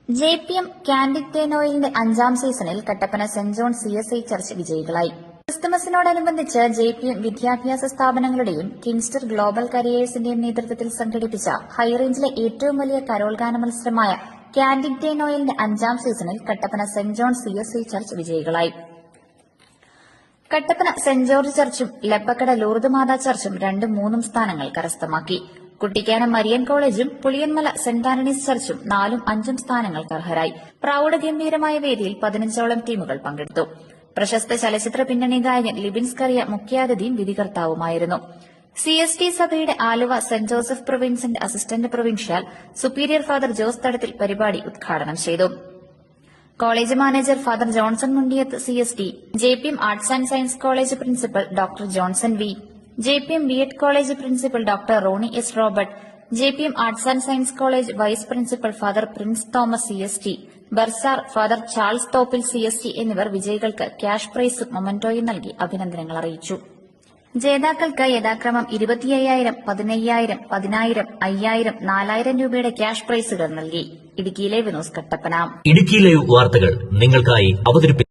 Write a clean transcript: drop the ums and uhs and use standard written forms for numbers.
JPM candid day നോയിലിന്റെ 5ാം സീസണിൽ Kattappana saint John CSI church വിജയികളായി. ക്രിസ്തുമസിനോടനുബന്ധിച്ച് JPM വിദ്യാഭ്യാസ സ്ഥാപനങ്ങളുടെയും കിങ്സ്റ്റർ ഗ്ലോബൽ കരിയേഴ്സിന്റെയും നേതൃത്വത്തിൽ സംഘടിപ്പിച്ച ഹൈറേഞ്ചിലെ ഏറ്റവും വലിയ കരോൾ ഗാന മത്സരമായ കാൻഡിഡ് ഡേ നോയിലിന്റെ 5ാം സീസണിൽ Kattappana saint John CSI church വിജയികളായി. കട്ടപ്പന സെന്റ് ജോർജ് ചർച്ചും ലെപ്പക്കട ലൂർദ് മാതാ ചർച്ചും 2ഉം 3ഉം സ്ഥാനങ്ങൾ കരസ്ഥമാക്കി. കുട്ടിക്കാനം മരിയൻ കോളേജും പുളിയന്മല സെന്റ് ആന്റണീസ് ചർച്ചും 4ഉം 5ഉം സ്ഥാനങ്ങൾക്ക് അർഹരായി. പ്രൌഢഗംഭീരമായ വേദിയിൽ 15ഓളം ടീമുകൾ പങ്കെടുത്തു. പ്രശസ്ത ചലച്ചിത്ര പിന്നണി ഗായകൻ ലിബിൻ സ്കറിയ മുഖ്യാതിഥിയും വിധികർത്താവുമായിരുന്നു. CST സഭയുടെ ആലുവ സെന്റ് ജോസഫ് പ്രൊവിൻസിന്റെ assistant provincial superior father Jose Thadathil പരിപാടി ഉദ്ഘാടനം ചെയ്തു. College manager father Johnson Mundiyath CST, JPM arts and science college principal doctor Johnson V, JPM B.Ed college principal doctor Roni S Robert, JPM arts and science college vice principal father Prince Thomas CST, bursar father Charles Thoppil CST എന്നിവർ വിജയികൾക്ക് cash പ്രൈസും മൊമന്റോയും നൽകി അഭിനന്ദനങ്ങൾ അറിയിച്ചു. ജേതാക്കൾക്ക് യഥാക്രമം 25,000, 15,000, 10,000, 5,000, 4,000 രൂപയുടെ cash പ്രൈസുകൾ നൽകി. Idukki live news Kattappana. Idukki live വാർത്തകൾ നിങ്ങൾക്കായി അവതരിപ്പിച്ചു.